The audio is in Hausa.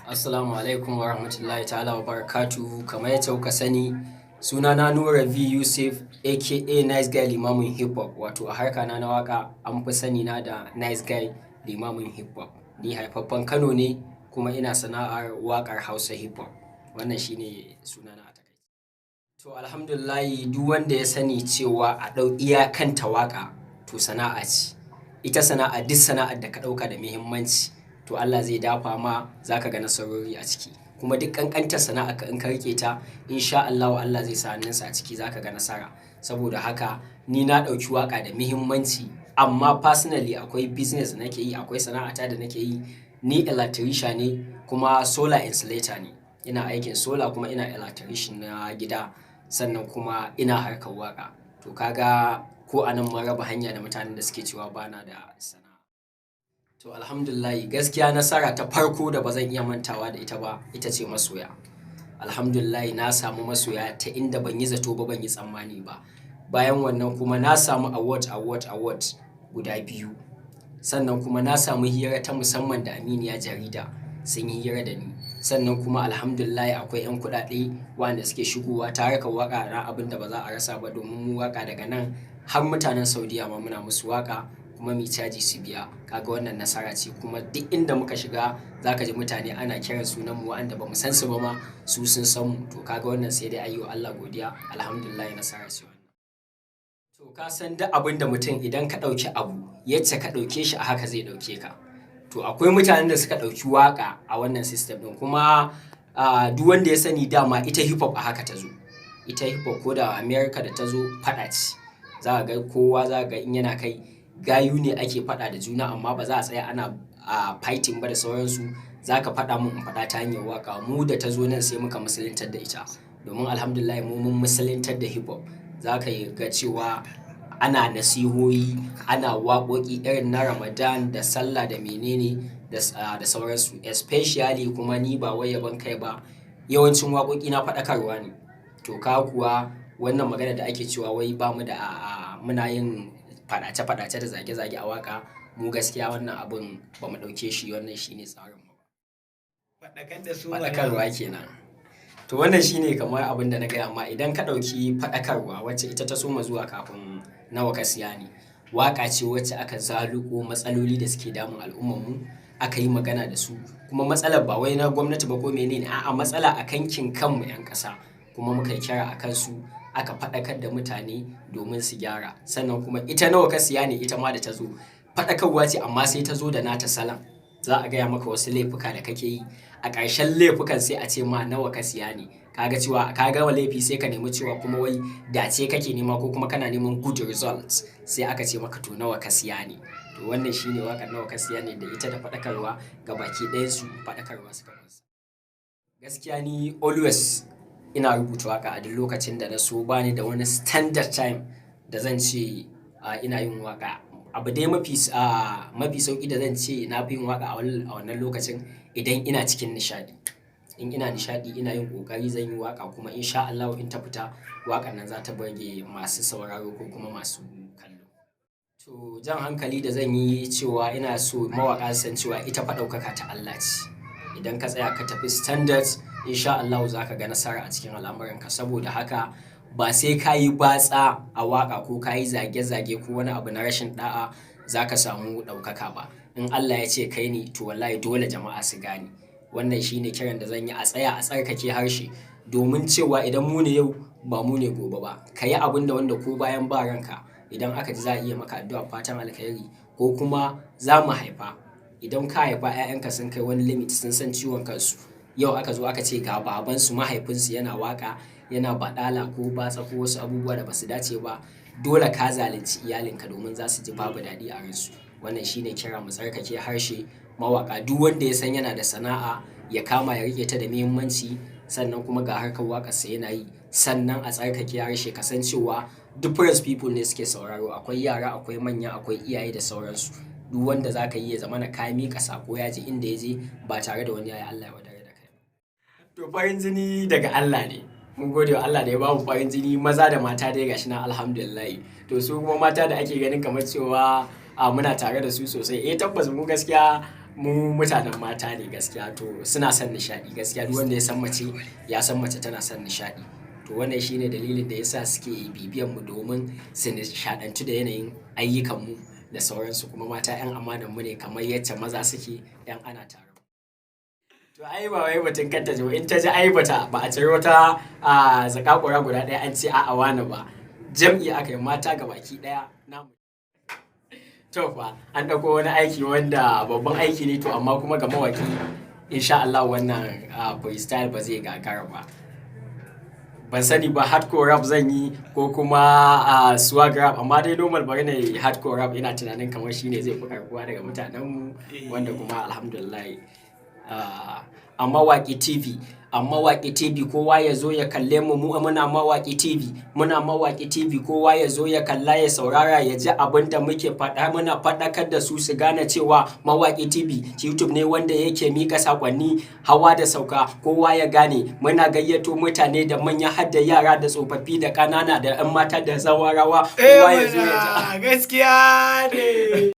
Assalamu alaikum wa rahmatullahi ta'ala wa barakatuhu. Kamar yadda kuka sani, sunana Nura V Yusuf aka Nice Guy Limamin Hip Hop. Wato a harka na waka an fi sani na da Nice Guy Limamin Hip Hop. Ni haifaffen Kano ne kuma ina sana'ar waƙar Hausa Hip Hop. Wannan shine sunana a takaice. To alhamdulillahi duk wanda ya sani cewa a ɗau iyakanta waƙa to sana'a ce. Ita sana'a duk sana'ar da ka ɗauka da muhimmanci to Allah zai dafa ma za ka ga nasarori a ciki. Kuma duk ƙanƙantar sana'a ka in ka riƙe ta insha Allah Allah zai sa hannunsa a ciki za ka ga nasara. Saboda haka ni na ɗauki waƙa da muhimmanci amma personally akwai business da nake yi, akwai sana'ata da nake yi. Ni electrician ne kuma solar insulator ne. Ina aikin solar kuma ina electrician na gida sannan kuma ina harkar waƙa. To kaga ko anan mun raba hanya da mutanen da suke cewa bana da sana'a. To alhamdulillahi gaskiya nasara ta farko da ba zan iya mantawa da ita ba ita ce masoya. Alhamdulillahi na samu masoya ta inda ban yi zato ba ban yi tsammani ba. Bayan wannan kuma na samu award guda 2. Sannan kuma na samu hira ta musamman da Aminiya Jarida sun yi hira da ni. Sannan kuma alhamdulillahi akwai 'yan kuɗaɗe wanda suke shigowa ta harkar waƙa na abin da ba za a rasa ba domin mu waƙa daga nan har mutanen Saudiya ma muna musu waƙa kuma mu caji su biya. Kaga wannan nasara ce kuma duk inda muka shiga za ka ji mutane ana kiran sunan mu wanda ba mu san su ba ma su sun san mu. To kaga wannan sai dai ayyo Allah godiya. Alhamdulillahi nasara ce wannan. To ka san duk abin da mutum idan ka ɗauki abu yacce ka ɗauke shi a haka zai ɗauke ka. To akwai mutanen da suka ɗauki waƙa a wannan system ɗin kuma duk wanda ya sani dama ita hip hop a haka ta zo. Ita hip hop ko da America da ta zo faɗa ce. Za ka ga kowa za ka ga in yana kai gayu ne ake faɗa da juna amma ba za a tsaya ana fighting ba da sauransu. Za ka faɗa mun in faɗa ta hanyar waƙa. Mu da ta zo nan sai muka musuluntar da ita domin alhamdulillah mu mun musuluntar da hip hop. Za ka ga cewa ana nasihohi, ana waƙoƙi irin na Ramadan da Sallah da menene da sauransu. Especially kuma ni ba wai yabon kai ba, yawancin waƙoƙi na faɗakarwa ne. To ka kuwa wannan magana da ake cewa wai ba mu da muna yin faɗace-faɗace da zage-zage a waƙa, mu gaskiya wannan abun ba mu ɗauke shi wannan shine tsarin mu ba. Faɗakarwa kenan. To wannan shine kamar abin da na gaya amma idan ka ɗauki faɗakarwa wacce ita ta soma zuwa kafin nawa ka siya ne. Waƙa ce wacce aka zaluko matsaloli da suke damun al'ummarmu aka yi magana da su kuma matsalar ba wai na gwamnati ba ko menene a'a matsala a kankin kanmu 'yan ƙasa kuma muka yi kira a kansu aka faɗakar da mutane domin su gyara. Sannan kuma ita nawa ka siya ne ita ma da ta zo faɗakarwa ce amma sai ta zo da nata salon. Za a gaya maka wasu laifuka da kake yi a ƙarshen laifukan sai a ce ma nawa ka siya ne. Kaga cewa ka gama laifi sai ka nemi cewa kuma wai dace kake nema ko kuma kana neman good results sai aka ce maka to nawa ka siya ne. To wannan shine waƙar nawa ka siya ne da ita da faɗakarwa gabaki ɗayansu faɗakarwa suka masa. Gaskiya ni always ina rubuta waƙa a duk lokacin da na so bani da wani standard time da zan ce ina yin waƙa. Abu dai mafi sauƙi da zan ce na fi yin waƙa a wannan lokacin idan ina cikin nishaɗi. In ina nishaɗi ina yin ƙoƙari zan yi waƙa kuma insha Allah in ta fita waƙar nan za ta burge masu sauraro ko kuma masu kallo. To jan hankali da zan yi cewa ina so mawaƙa su san cewa ita fa ɗaukaka ta Allah ce. Idan ka tsaya ka tafi standard insha Allah za ka ga nasara a cikin al'amuranka. Saboda haka ba sai ka yi batsa a waƙa ko ka yi zage-zage ko wani abu na rashin ɗa'a za ka samu ɗaukaka ba. In Allah ya ce kai ne to wallahi dole jama'a su gane. Wannan shine kiran da zan yi a tsaya a tsarkake harshe domin cewa idan mu ne yau ba mu ne gobe ba. Ka yi abin da wanda ko bayan ba ranka idan aka ji za a iya maka addu'a fatan alkhairi ko kuma za mu haifa. Idan ka haifa 'ya'yanka sun kai wani limit sun san ciwon kansu. Yau aka zo aka ce ga babansu mahaifinsu yana waƙa yana baɗala ko batsa ko wasu abubuwa da ba su dace ba. Dole ka zalunci iyalinka domin za su ji babu daɗi a ransu. Wannan shine kira mu tsarkake harshe mawaƙa duk wanda ya san yana da sana'a ya kama ya riƙe ta da muhimmanci sannan kuma ga harkar waƙarsa yana yi sannan a tsarkake harshe kasancewa different people ne suke sauraro. Akwai yara, akwai manya, akwai iyaye da sauransu. Duk wanda za ka yi ya zama na ka miƙa saƙo ya je inda ya je ba tare da wani ya yi Allah ya wadare da kai ba. To farin jini daga Allah ne. Mun gode wa Allah da ya bamu farin jini maza da mata dai gashi na alhamdulillah. To su kuma mata da ake ganin kamar cewa muna tare da su sosai tabbas mu gaskiya mu mutanen mata ne gaskiya, to suna son nishaɗi gaskiya. Duk wanda ya san mace tana son nishaɗi. To wannan shine dalilin da yasa suke bibiyan mu domin su nishaɗantu da yanayin ayyukan mu da sauransu. Kuma mata 'yan amanan mu ne kamar yacce maza suke 'yan ana tare. To ai ba wai batun kanta ji in ta ji ai ba a cire wata zakakura guda ɗaya an ce a'a wani ba, jam'i aka yi mata gabaki ɗaya namu. To fa an ɗauko wani aiki wanda babban aiki ne, to amma kuma ga mawaki insha Allah wannan freestyle ba zai gagara ba. Ban sani ba hardcore rap zan yi ko kuma swag rap, amma dai normal bari na yi hardcore rap. Ina tunanin kamar shine zai fi karbuwa daga mutanenmu, wanda kuma alhamdulillah a Mawaƙi TV kowa ya zo ya kalle mu muna Mawaƙi TV kowa ya zo ya kalla ya saurara ya ji abin da muke faɗa, muna faɗakar da su gane cewa Mawaƙi TV YouTube ne wanda yake mika sakonni hawa da sauka, kowa ya gane. Muna gayyato mutane da manya har da yara da tsofaffi da ƙanana da 'yan mata da zawarawa, kowa ya zo ya ji. Gaskiya ne.